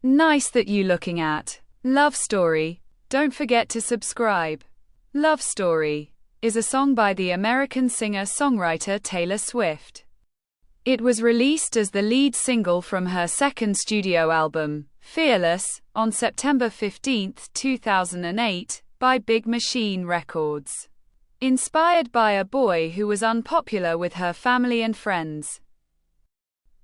Nice that you looking at. Love Story. Don't forget to subscribe. Love Story is a song by the American singer-songwriter Taylor Swift. It was released as the lead single from her second studio album, Fearless, on September 15, 2008, by Big Machine Records. Inspired by a boy who was unpopular with her family and friends.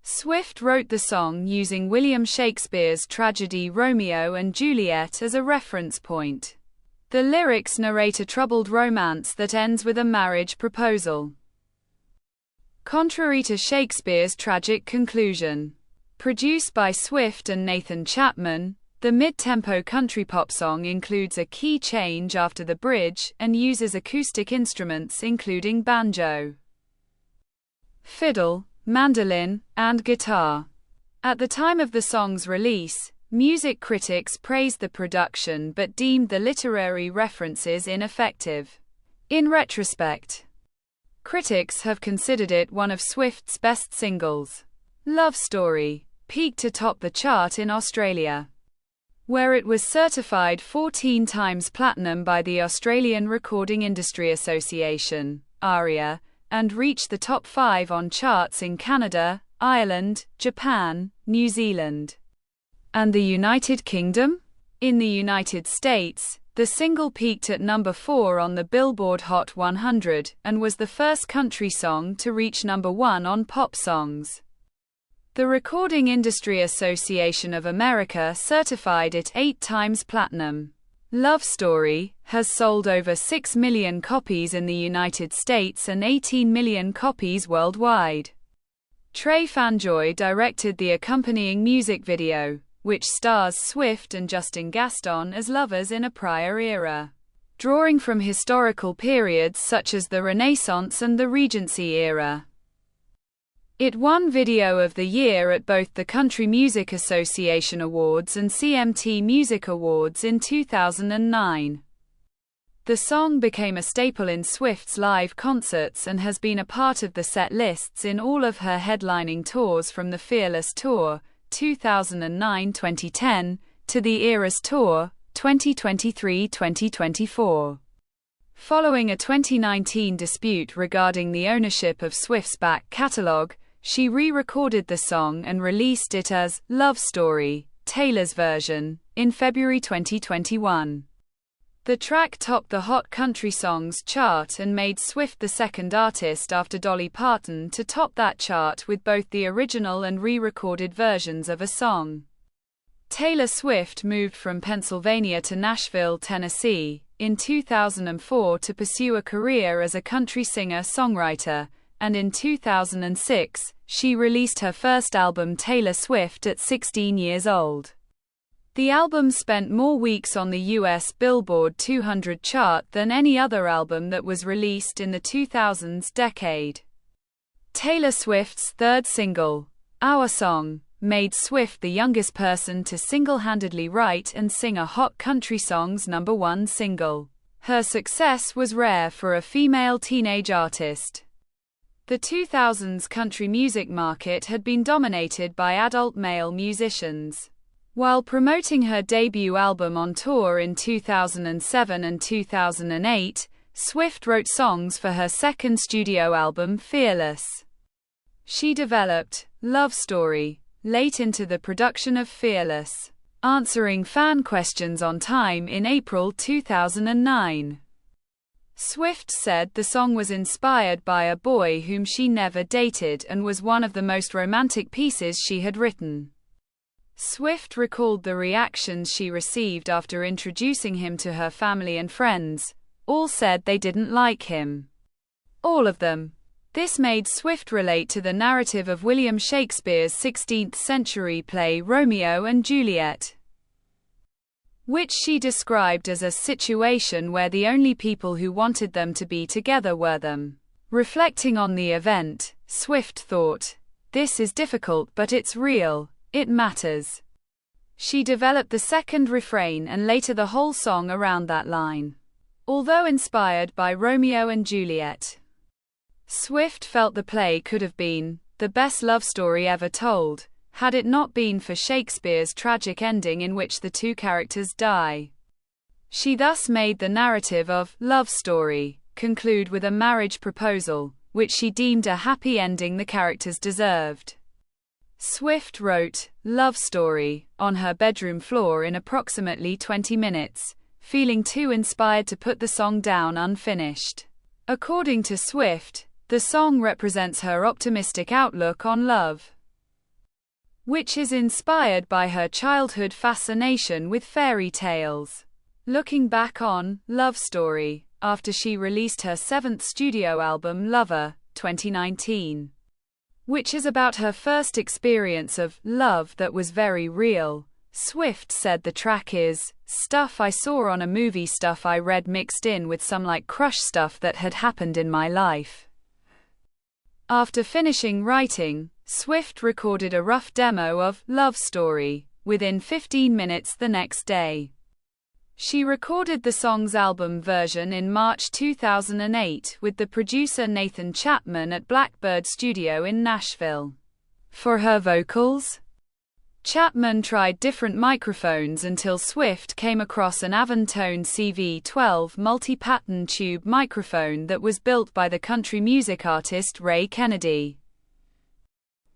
Swift wrote the song using William Shakespeare's tragedy Romeo and Juliet as a reference point. The lyrics narrate a troubled romance that ends with a marriage proposal. Contrary to Shakespeare's tragic conclusion. Produced by Swift and Nathan Chapman, the mid-tempo country pop song includes a key change after the bridge and uses acoustic instruments including banjo, fiddle, mandolin, and guitar. At the time of the song's release, music critics praised the production but deemed the literary references ineffective. In retrospect, critics have considered it one of Swift's best singles. Love Story peaked atop the chart in Australia, where it was certified 14 times platinum by the Australian Recording Industry Association, ARIA, and reached the top 5 on charts in Canada, Ireland, Japan, New Zealand, and the United Kingdom. In the United States, the single peaked at number 4 on the Billboard Hot 100 and was the first country song to reach number 1 on Pop Songs. The Recording Industry Association of America certified it 8 times platinum. Love Story has sold over 6 million copies in the United States and 18 million copies worldwide. Trey Fanjoy directed the accompanying music video, which stars Swift and Justin Gaston as lovers in a prior era, drawing from historical periods such as the Renaissance and the Regency era. It won Video of the Year at both the Country Music Association Awards and CMT Music Awards in 2009. The song became a staple in Swift's live concerts and has been a part of the set lists in all of her headlining tours from the Fearless Tour, 2009-2010, to the Eras Tour, 2023-2024. Following a 2019 dispute regarding the ownership of Swift's back catalog, she re-recorded the song and released it as Love Story, Taylor's version, in February 2021. The track topped the Hot Country Songs chart and made Swift the second artist after Dolly Parton to top that chart with both the original and re-recorded versions of a song. Taylor Swift moved from Pennsylvania to Nashville, Tennessee, in 2004 to pursue a career as a country singer-songwriter, and in 2006, she released her first album Taylor Swift at 16 years old. The album spent more weeks on the US Billboard 200 chart than any other album that was released in the 2000s decade. Taylor Swift's third single, Our Song, made Swift the youngest person to single-handedly write and sing a Hot Country Songs #1 single. Her success was rare for a female teenage artist. The 2000s country music market had been dominated by adult male musicians. While promoting her debut album on tour in 2007 and 2008, Swift wrote songs for her second studio album Fearless. She developed Love Story late into the production of Fearless, answering fan questions on time in April 2009. Swift said the song was inspired by a boy whom she never dated and was one of the most romantic pieces she had written. Swift recalled the reactions she received after introducing him to her family and friends. All said they didn't like him. All of them. This made Swift relate to the narrative of William Shakespeare's 16th-century play Romeo and Juliet, which she described as a situation where the only people who wanted them to be together were them. Reflecting on the event, Swift thought, "This is difficult but it's real, it matters." She developed the second refrain and later the whole song around that line. Although inspired by Romeo and Juliet, Swift felt the play could have been the best love story ever told. had it not been for Shakespeare's tragic ending in which the two characters die. She thus made the narrative of Love Story conclude with a marriage proposal, which she deemed a happy ending the characters deserved. Swift wrote Love Story on her bedroom floor in approximately 20 minutes, feeling too inspired to put the song down unfinished. According to Swift, the song represents her optimistic outlook on love, which is inspired by her childhood fascination with fairy tales. Looking back on Love Story, after she released her seventh studio album Lover, 2019, which is about her first experience of love that was very real, Swift said the track is stuff I saw on a movie, stuff I read mixed in with some like crush stuff that had happened in my life. After finishing writing, Swift recorded a rough demo of Love Story within 15 minutes the next day. She recorded the song's album version in March 2008 with the producer Nathan Chapman at Blackbird Studio in Nashville. For her vocals, Chapman tried different microphones until Swift came across an Avantone CV-12 multi-pattern tube microphone that was built by the country music artist Ray Kennedy,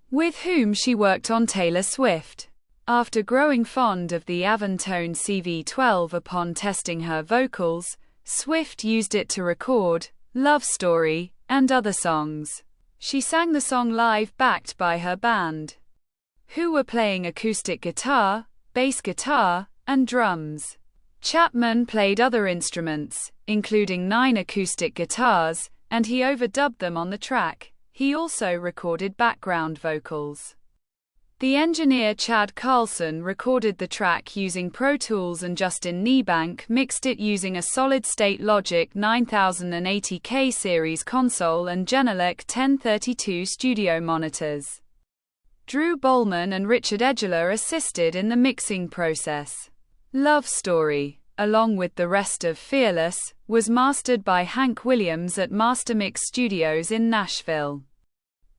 with whom she worked on Taylor Swift. After growing fond of the Avantone CV-12 upon testing her vocals, Swift used it to record Love Story and other songs. She sang the song live backed by her band, who were playing acoustic guitar, bass guitar, and drums. Chapman played other instruments, including 9 acoustic guitars, and he overdubbed them on the track. He also recorded background vocals. The engineer Chad Carlson recorded the track using Pro Tools and Justin Niebank mixed it using a solid-state Logic 9080K series console and Genelec 1032 studio monitors. Drew Bolman and Richard Edgeler assisted in the mixing process. Love Story, along with the rest of Fearless, was mastered by Hank Williams at Master Mix Studios in Nashville.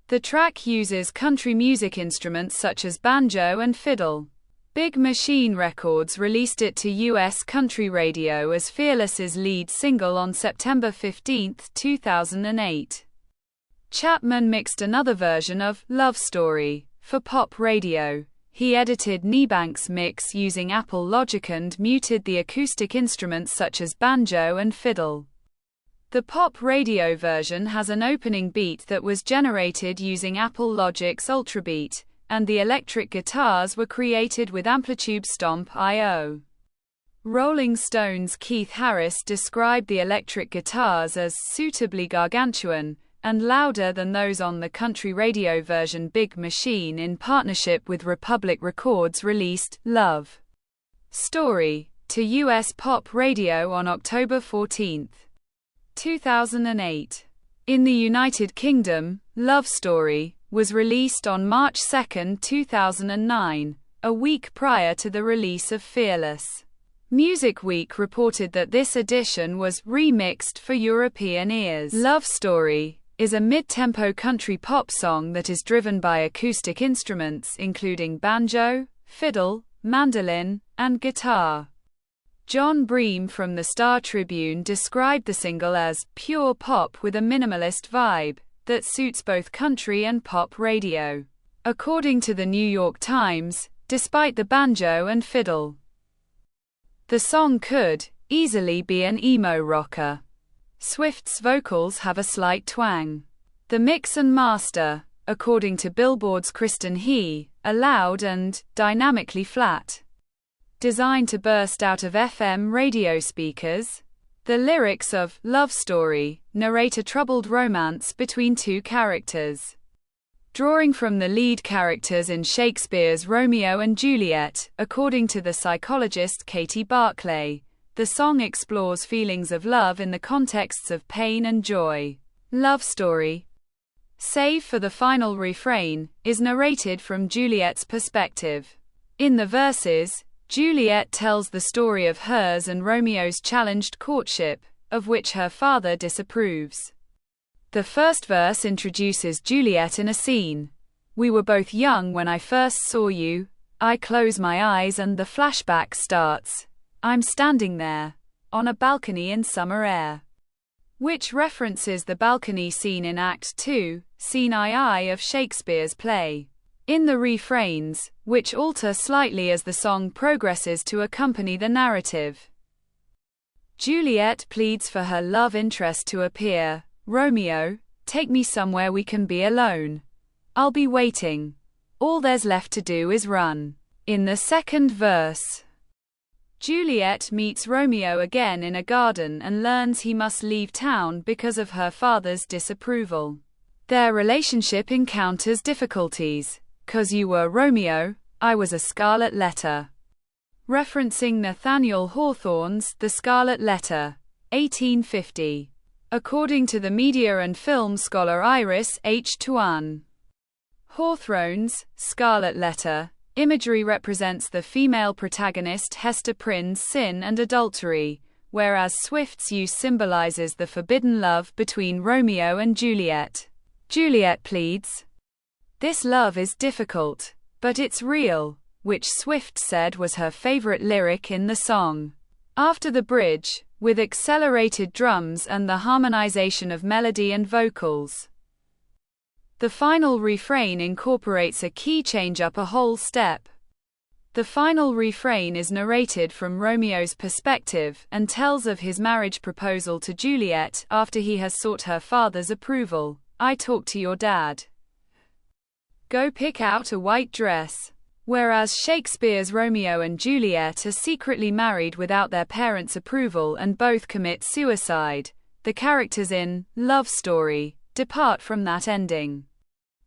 The track uses country music instruments such as banjo and fiddle. Big Machine Records released it to U.S. country radio as Fearless's lead single on September 15, 2008. Chapman mixed another version of Love Story for pop radio. He edited Niebank's mix using Apple Logic and muted the acoustic instruments such as banjo and fiddle. The pop radio version has an opening beat that was generated using Apple Logic's Ultrabeat, and the electric guitars were created with Amplitude Stomp IO. Rolling Stone's Keith Harris described the electric guitars as suitably gargantuan and louder than those on the country radio version. Big Machine, in partnership with Republic Records, released Love Story to U.S. pop radio on October 14, 2008. In the United Kingdom, Love Story was released on March 2, 2009, a week prior to the release of Fearless. Music Week reported that this edition was remixed for European ears. Love Story is a mid-tempo country pop song that is driven by acoustic instruments including banjo, fiddle, mandolin, and guitar. John Bream from the Star Tribune described the single as pure pop with a minimalist vibe that suits both country and pop radio. According to the New York Times, despite the banjo and fiddle, the song could easily be an emo rocker. Swift's vocals have a slight twang. The mix and master, according to Billboard's Kristen He, are loud and dynamically flat, designed to burst out of FM radio speakers. The lyrics of Love Story narrate a troubled romance between two characters, drawing from the lead characters in Shakespeare's Romeo and Juliet. According to the psychologist Katie Barclay, the song explores feelings of love in the contexts of pain and joy. Love Story, save for the final refrain, is narrated from Juliet's perspective. In the verses, Juliet tells the story of hers and Romeo's challenged courtship, of which her father disapproves. The first verse introduces Juliet in a scene We were both young when I first saw you. I close my eyes and the flashback starts. I'm standing there, on a balcony in summer air. Which references the balcony scene in Act 2, Scene II of Shakespeare's play. In the refrains, which alter slightly as the song progresses to accompany the narrative. Juliet pleads for her love interest to appear. Romeo, take me somewhere we can be alone. I'll be waiting. All there's left to do is run. In the second verse, Juliet meets Romeo again in a garden and learns he must leave town because of her father's disapproval. Their relationship encounters difficulties. 'Cause you were Romeo, I was a scarlet letter. Referencing Nathaniel Hawthorne's The Scarlet Letter, 1850. According to the media and film scholar Iris H. Tuan, Hawthorne's Scarlet Letter imagery represents the female protagonist Hester Prynne's sin and adultery, whereas Swift's use symbolizes the forbidden love between Romeo and Juliet. Juliet pleads, "This love is difficult, but it's real," which Swift said was her favorite lyric in the song. After the bridge, with accelerated drums and the harmonization of melody and vocals, the final refrain incorporates a key change up a whole step. The final refrain is narrated from Romeo's perspective and tells of his marriage proposal to Juliet after he has sought her father's approval. "I talked to your dad. Go pick out a white dress." Whereas Shakespeare's Romeo and Juliet are secretly married without their parents' approval and both commit suicide, the characters in Love Story depart from that ending.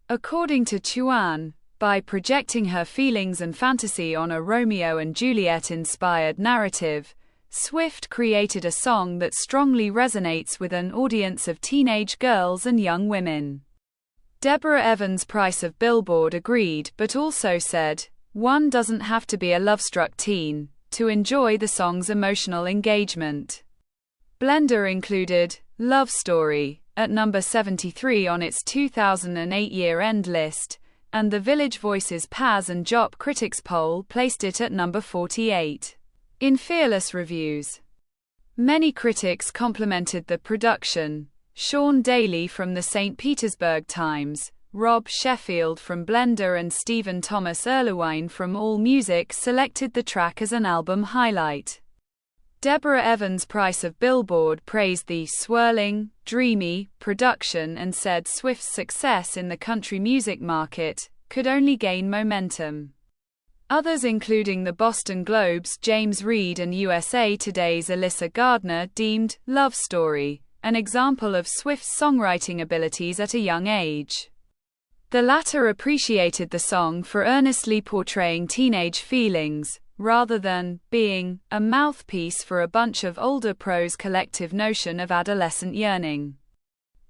According to Tuan, by projecting her feelings and fantasy on a Romeo and Juliet-inspired narrative, Swift created a song that strongly resonates with an audience of teenage girls and young women. Deborah Evans Price of Billboard agreed but also said, "One doesn't have to be a love-struck teen to enjoy the song's emotional engagement." Blender included Love Story at number 73 on its 2008 year-end list, and the Village Voice's Paz and Jop Critics poll placed it at number 48. In Fearless reviews, many critics complimented the production. Sean Daly from the St. Petersburg Times, Rob Sheffield from Blender and Stephen Thomas Erlewine from AllMusic selected the track as an album highlight. Deborah Evans Price of Billboard praised the swirling, dreamy production and said Swift's success in the country music market could only gain momentum. Others, including the Boston Globe's James Reed and USA Today's Alyssa Gardner, deemed Love Story an example of Swift's songwriting abilities at a young age. The latter appreciated the song for earnestly portraying teenage feelings, rather than being a mouthpiece for a bunch of older pros' collective notion of adolescent yearning.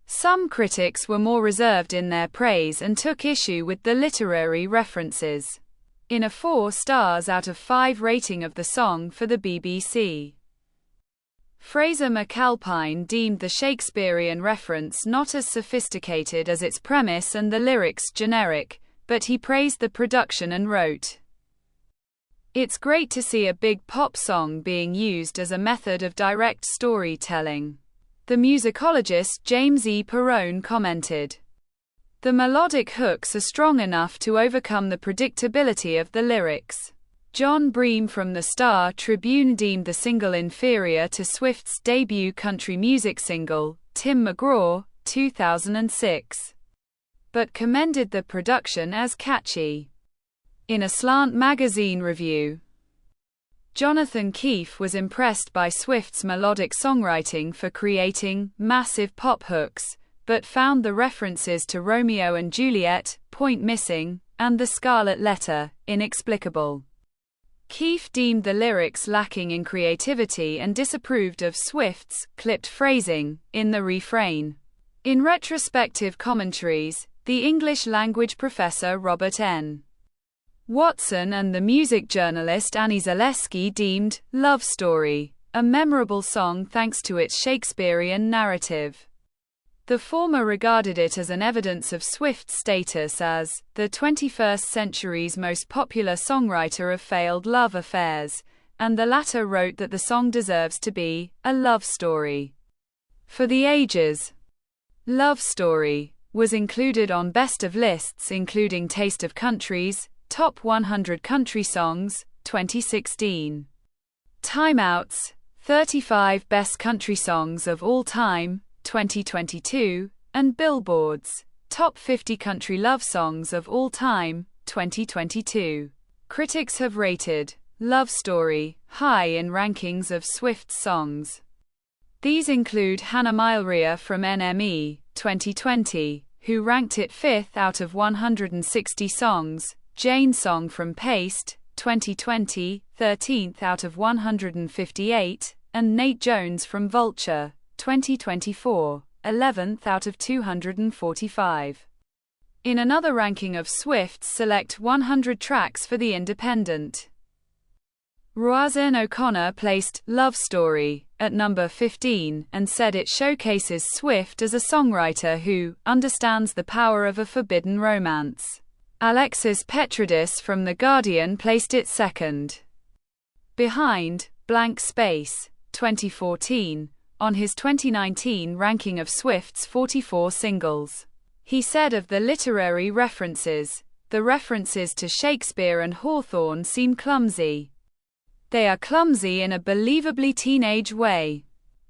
Some critics were more reserved in their praise and took issue with the literary references. In a 4 stars out of 5 rating of the song for the BBC, Fraser McAlpine deemed the Shakespearean reference not as sophisticated as its premise and the lyrics generic, but he praised the production and wrote, "It's great to see a big pop song being used as a method of direct storytelling." The musicologist James E. Perrone commented, "The melodic hooks are strong enough to overcome the predictability of the lyrics." John Bream from the Star Tribune deemed the single inferior to Swift's debut country music single, Tim McGraw, 2006, but commended the production as catchy. In a Slant magazine review, Jonathan Keefe was impressed by Swift's melodic songwriting for creating massive pop hooks, but found the references to Romeo and Juliet, Point Missing, and The Scarlet Letter inexplicable. Keefe deemed the lyrics lacking in creativity and disapproved of Swift's clipped phrasing in the refrain. In retrospective commentaries, the English language professor Robert N. Watson and the music journalist Annie Zaleski deemed Love Story a memorable song thanks to its Shakespearean narrative. The former regarded it as an evidence of Swift's status as the 21st century's most popular songwriter of failed love affairs, and the latter wrote that the song deserves to be a love story for the ages. Love Story was included on Best of lists including Taste of Country's Top 100 Country Songs, 2016. Time Out's 35 Best Country Songs of All Time, 2022, and Billboard's Top 50 Country Love Songs of All Time, 2022. Critics have rated Love Story high in rankings of Swift's songs. These include Hannah Milrea from NME, 2020, who ranked it 5th out of 160 songs, Jane Song from Paste, 2020, 13th out of 158, and Nate Jones from Vulture, 2024, 11th out of 245. In another ranking of Swift's Select 100 Tracks for The Independent, Roisin O'Connor placed Love Story at number 15 and said it showcases Swift as a songwriter who understands the power of a forbidden romance. Alexis Petridis from The Guardian placed it second, behind Blank Space, 2014, on his 2019 ranking of Swift's 44 singles. He said of the literary references, the references to Shakespeare and Hawthorne seem clumsy. They are clumsy in a believably teenage way.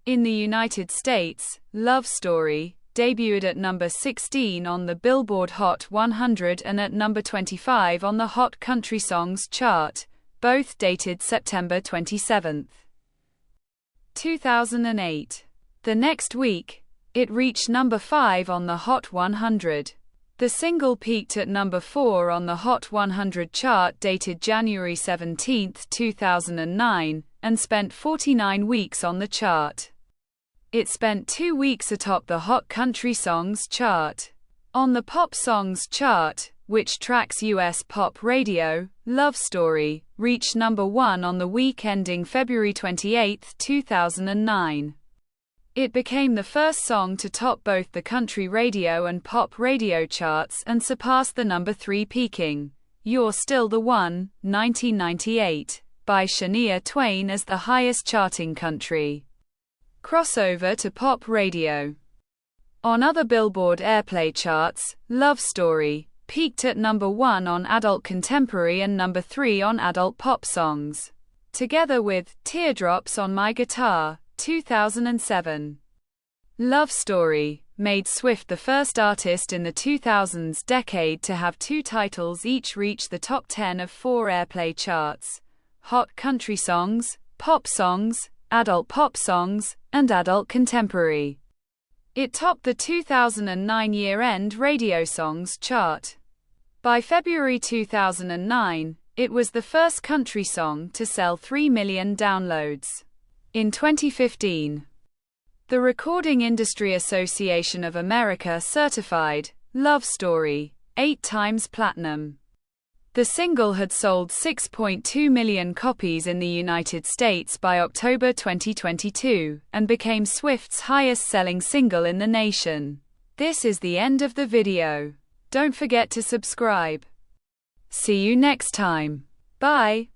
In the United States, Love Story debuted at number 16 on the Billboard Hot 100 and at number 25 on the Hot Country Songs chart, both dated September 27, 2008. The next week, it reached number 5 on the Hot 100. The single peaked at number 4 on the Hot 100 chart dated January 17, 2009, and spent 49 weeks on the chart. It spent 2 weeks atop the Hot Country Songs chart. On the Pop Songs chart, which tracks US pop radio, Love Story reached number 1 on the week ending February 28, 2009. It became the first song to top both the country radio and pop radio charts and surpassed the number 3 peaking You're Still the One, 1998, by Shania Twain as the highest charting country crossover to pop radio. On other Billboard Airplay charts, Love Story peaked at number 1 on Adult Contemporary and number 3 on Adult Pop Songs, together with Teardrops on My Guitar, 2007. Love Story made Swift the first artist in the 2000s decade to have 2 titles each reach the top 10 of 4 airplay charts: Hot Country Songs, Pop Songs, Adult Pop Songs, and Adult Contemporary. It topped the 2009 year-end Radio Songs chart. By February 2009, it was the first country song to sell 3 million downloads. In 2015, the Recording Industry Association of America certified Love Story 8 times platinum. The single had sold 6.2 million copies in the United States by October 2022, and became Swift's highest-selling single in the nation. This is the end of the video. Don't forget to subscribe. See you next time. Bye.